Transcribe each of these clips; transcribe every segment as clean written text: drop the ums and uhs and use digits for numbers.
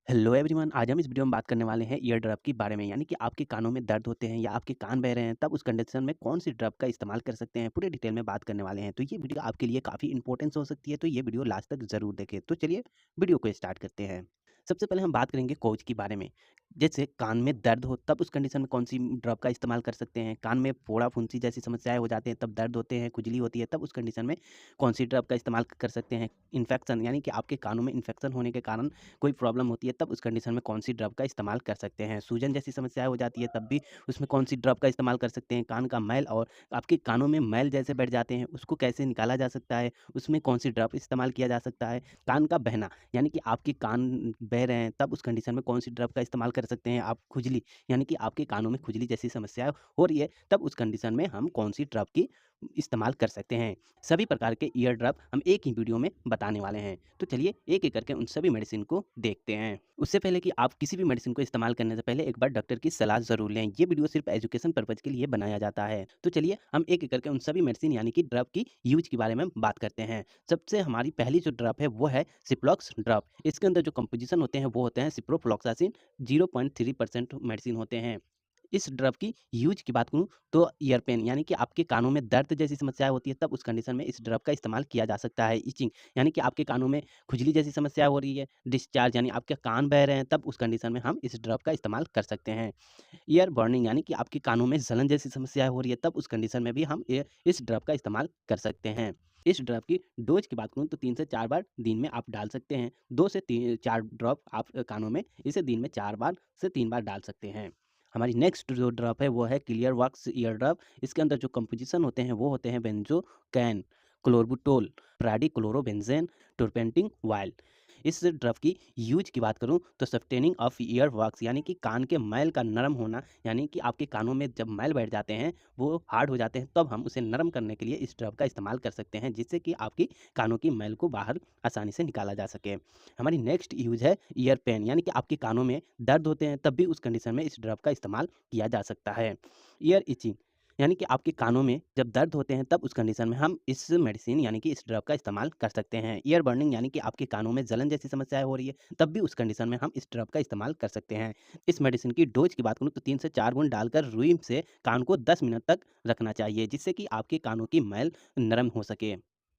Hello everyone, आज हम इस वीडियो में बात करने वाले हैं ईयर ड्रॉप के बारे में। यानी कि आपके कानों में दर्द होते हैं या आपके कान बह रहे हैं, तब उस कंडीशन में कौन सी ड्रॉप का इस्तेमाल कर सकते हैं, पूरे डिटेल में बात करने वाले हैं। तो ये वीडियो आपके लिए काफ़ी इंपॉर्टेंस हो सकती है, तो ये वीडियो लास्ट तक ज़रूर देखें। तो चलिए वीडियो को स्टार्ट करते हैं। सबसे पहले हम बात करेंगे कोच के बारे में। जैसे कान में दर्द हो तब उस कंडीशन में कौन सी ड्रॉप का इस्तेमाल कर सकते हैं। कान में फोड़ा फुंसी जैसी समस्याएं हो जाती हैं, तब दर्द होते हैं, खुजली होती है, तब उस कंडीशन में कौन सी ड्रॉप का इस्तेमाल कर सकते हैं। इन्फेक्शन यानी कि आपके कानों में इन्फेक्शन होने के कारण कोई प्रॉब्लम होती है, तब उस कंडीशन में कौन सी ड्रॉप का इस्तेमाल कर सकते हैं। सूजन जैसी समस्याएं हो जाती है, तब भी उसमें कौन सी ड्रॉप का इस्तेमाल कर सकते हैं। कान का मैल और आपके कानों में मैल जैसे बैठ जाते हैं, उसको कैसे निकाला जा सकता है, उसमें कौन सी ड्रॉप इस्तेमाल किया जा सकता है। कान का बहना यानी कि आपके कान बह रहे हैं, तब उस कंडीशन में कौन सी ड्रॉप का इस्तेमाल कर सकते हैं। आप खुजली यानी कि आपके कानों में खुजली जैसी समस्या हो रही है, तब उस कंडीशन में हम कौन सी ड्रॉप की इस्तेमाल कर सकते हैं। सभी प्रकार के ईयर ड्रॉप हम एक ही वीडियो में बताने वाले हैं। तो चलिए एक-एक करके उन सभी मेडिसिन को देखते हैं। उससे पहले कि आप किसी भी मेडिसिन को इस्तेमाल करने से पहले एक बार डॉक्टर की सलाह ज़रूर लें। ये वीडियो सिर्फ एजुकेशन पर्पज़ के लिए बनाया जाता है। तो चलिए हम एक-एक करके उन सभी मेडिसिन यानी कि ड्रॉप की यूज़ के बारे में बात करते हैं। सबसे हमारी पहली जो ड्रॉप है वो है सिप्रोक्स ड्रॉप। इसके अंदर जो कंपोज़िशन होते हैं वो होते हैं सिप्रोफ्लॉक्सासिन 0.3% मेडिसिन होते हैं। इस ड्रग की यूज़ की बात करूँ तो ईयर पेन यानी कि आपके कानों में दर्द जैसी समस्या होती है, तब उस कंडीशन में इस ड्रग का इस्तेमाल किया जा सकता है। इचिंग यानी कि आपके कानों में खुजली जैसी समस्या हो रही है, डिस्चार्ज यानी आपके कान बह रहे हैं, तब उस कंडीशन में हम इस ड्रग का इस्तेमाल कर सकते हैं। ईयर बर्निंग यानी कि आपके कानों में जलन जैसी समस्या हो रही है, तब उस कंडीशन में भी हम इस ड्रग का इस्तेमाल कर सकते हैं। इस ड्रॉप की डोज की बात करूँ तो 3 से 4 बार दिन में आप डाल सकते हैं। 2 से 4 ड्रॉप आप कानों में इसे दिन में 4 बार से 3 बार डाल सकते हैं। हमारी नेक्स्ट जो ड्रॉप है वो है क्लियर वॉक्स ईयर ड्रॉप। इसके अंदर जो कंपोजिशन होते हैं वो होते हैं बेंजोकैन, क्लोरबुटोल, प्राडिक्लोरोबेंजेन, टर्पेंटिन ऑयल। इस ड्रग की यूज की बात करूँ तो सस्टेनिंग ऑफ ईयर वॉक्स यानी कि कान के मैल का नरम होना, यानी कि आपके कानों में जब मैल बैठ जाते हैं वो हार्ड हो जाते हैं, तब हम उसे नरम करने के लिए इस ड्रग का इस्तेमाल कर सकते हैं, जिससे कि आपकी कानों की मैल को बाहर आसानी से निकाला जा सके। हमारी नेक्स्ट यूज है ईयर पेन यानी कि आपके कानों में दर्द होते हैं, तब भी उस कंडीशन में इस ड्रग का इस्तेमाल किया जा सकता है। ईयर इचिंग यानी कि आपके कानों में जब दर्द होते हैं, तब उस कंडीशन में हम इस मेडिसिन यानी कि इस ड्रग का इस्तेमाल कर सकते हैं। ईयर बर्निंग यानी कि आपके कानों में जलन जैसी समस्याएं हो रही है, तब भी उस कंडीशन में हम इस ड्रग का इस्तेमाल कर सकते हैं। इस मेडिसिन की डोज की बात करूँ तो 3 से 4 बूंद डालकर रुई से कान को 10 मिनट तक रखना चाहिए, जिससे कि आपके कानों की मैल नरम हो सके।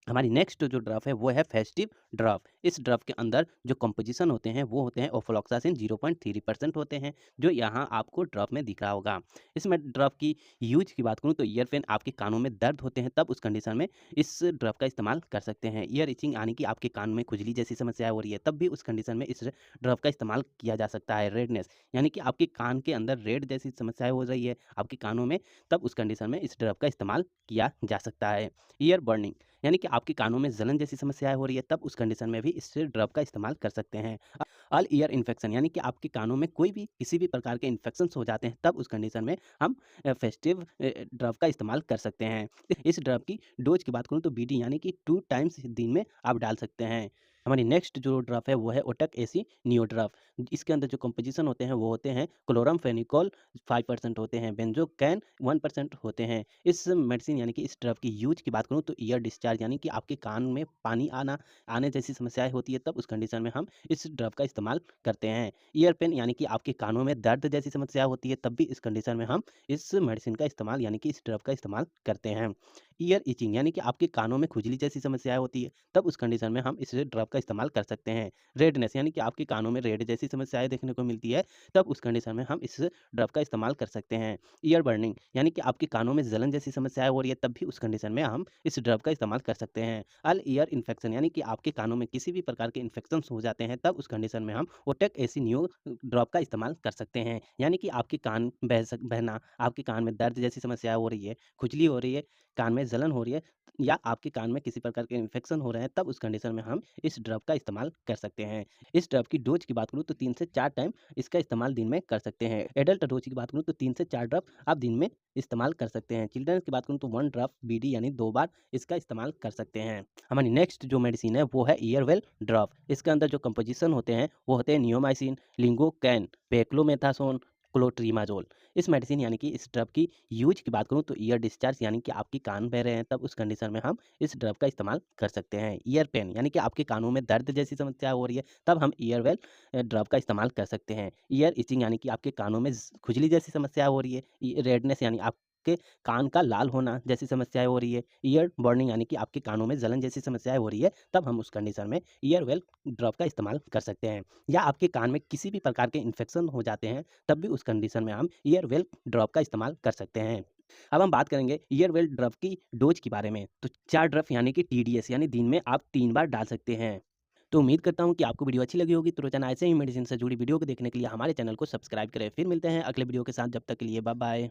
हमारी नेक्स्ट जो ड्रॉप है वो है फेस्टिव ड्रॉप। इस ड्रॉप के अंदर जो कंपोजिशन होते हैं वो होते हैं ओफ्लॉक्सासिन 0.3% होते हैं, जो यहाँ आपको ड्रॉप में दिख रहा होगा। इसमें ड्रॉप की यूज की बात करूँ तो ईयर पेन आपके कानों में दर्द होते हैं, तब उस कंडीशन में इस ड्रॉप का इस्तेमाल कर सकते हैं। ईयर इचिंग यानी कि आपके कान में खुजली जैसी समस्या हो रही है, तब भी उस कंडीशन में इस ड्रॉप का इस्तेमाल किया जा सकता है। रेडनेस यानी कि आपके कान के अंदर रेड जैसी समस्या हो रही है आपके कानों में, तब उस कंडीशन में इस ड्रॉप का इस्तेमाल किया जा सकता है। ईयर बर्निंग यानी कि आपके कानों में जलन जैसी समस्याएं हो रही है, तब उस कंडीशन में भी इस ड्रॉप का इस्तेमाल कर सकते हैं। ऑल ईयर इन्फेक्शन यानी कि आपके कानों में कोई भी किसी भी प्रकार के इन्फेक्शंस हो जाते हैं, तब उस कंडीशन में हम फेस्टिव ड्रॉप का इस्तेमाल कर सकते हैं। इस ड्रॉप की डोज की बात करूँ तो बीडी यानी कि 2 टाइम्स दिन में आप डाल सकते हैं। हमारी नेक्स्ट जो ड्रॉप है वो है ओटक एसी नियो ड्रॉप। इसके अंदर जो कंपोजिशन होते हैं वो होते हैं क्लोरामफेनिकोल 5% होते हैं, बेंजोकैन 1% होते हैं। इस मेडिसिन यानी कि इस ड्रग की यूज की बात करूँ तो ईयर डिस्चार्ज यानी कि आपके कान में पानी आने जैसी समस्याएं होती है, तब उस कंडीशन में हम इस ड्रग का इस्तेमाल करते हैं। ईयर पेन यानी कि आपके कानों में दर्द जैसी समस्या होती है, तब भी इस कंडीशन में हम इस मेडिसिन का इस्तेमाल यानी कि इस ड्रग का इस्तेमाल करते हैं। ईयर इचिंग यानी कि आपके कानों में खुजली जैसी समस्याएं होती है, तब उस कंडीशन में हम इस ड्रग का इस्तेमाल कर सकते हैं। रेडनेस यानी कि आपके कानों में रेड जैसी समस्याएं देखने को मिलती है, तब उस कंडीशन में हम इस ड्रग का इस्तेमाल कर सकते हैं। ईयर बर्निंग यानी कि आपके कानों में जलन जैसी समस्याएं हो रही है, तब भी उस कंडीशन में हम इस ड्रग का इस्तेमाल कर सकते हैं। अल ईयर इन्फेक्शन यानी कि आपके कानों में किसी भी प्रकार के इन्फेक्शन हो जाते हैं, तब उस कंडीशन में हम ओटेक एसी न्यू ड्रॉप का इस्तेमाल कर सकते हैं। यानी कि आपके कान बहना, आपके कान में दर्द जैसी समस्या हो रही है, खुजली हो रही है, कान में जलन हो रही है, या आपके कान में किसी प्रकार के इन्फेक्शन हो रहे हैं, तब उस कंडीशन में हम इस ड्रग का इस्तेमाल कर सकते हैं। इस ड्रग की डोज की बात करूँ तो 3 से 4 टाइम इसका इस्तेमाल दिन में कर सकते हैं। एडल्ट डोज की बात करूँ तो 3 से 4 ड्रॉप आप दिन में इस्तेमाल कर सकते हैं। चिल्ड्रंस की बात करूँ तो 1 ड्रॉप बीडी यानी 2 बार इसका इस्तेमाल कर सकते हैं। हमारी नेक्स्ट जो मेडिसिन है वो है ईयरवेल ड्रॉप। इसके अंदर जो कंपोजिशन होते हैं वो होते हैं नियोमाइसिन, लिंगोकैन, पेक्लोमेथासोन, क्लोट्रीमाज़ोल। इस मेडिसिन यानी कि इस ड्रग की यूज़ की बात करूँ तो ईयर डिस्चार्ज यानी कि आपके कान बह रहे हैं, तब उस कंडीशन में हम इस ड्रग का इस्तेमाल कर सकते हैं। ईयर पेन यानी कि आपके कानों में दर्द जैसी समस्या हो रही है, तब हम ईयरवेल ड्रग का इस्तेमाल कर सकते हैं। ईयर इचिंग यानी कि आपके कानों में खुजली जैसी समस्या हो रही है। रेडनेस यानी आपके कान का लाल होना जैसी समस्याएँ हो रही है। ईयर बर्निंग यानी कि आपके कानों में जलन जैसी समस्याएँ हो रही है, तब हम उस कंडीशन में ईयरवेल ड्रॉप का इस्तेमाल कर सकते हैं। या आपके कान में किसी भी प्रकार के इन्फेक्शन हो जाते हैं, तब भी उस कंडीशन में हम ईयरवेल ड्रॉप का इस्तेमाल कर सकते हैं। अब हम बात करेंगे ईयरवेल ड्रॉप की डोज़ के बारे में। तो 4 ड्रॉप यानी कि टीडीएस यानी दिन में आप 3 बार डाल सकते हैं। तो उम्मीद करता हूँ कि आपको वीडियो अच्छी लगी होगी। तो रोज़ाना ऐसे ही मेडिसिन से जुड़ी वीडियो को देखने के लिए हमारे चैनल को सब्सक्राइब करें। फिर मिलते हैं अगले वीडियो के साथ, जब तक के लिए बाय बाय।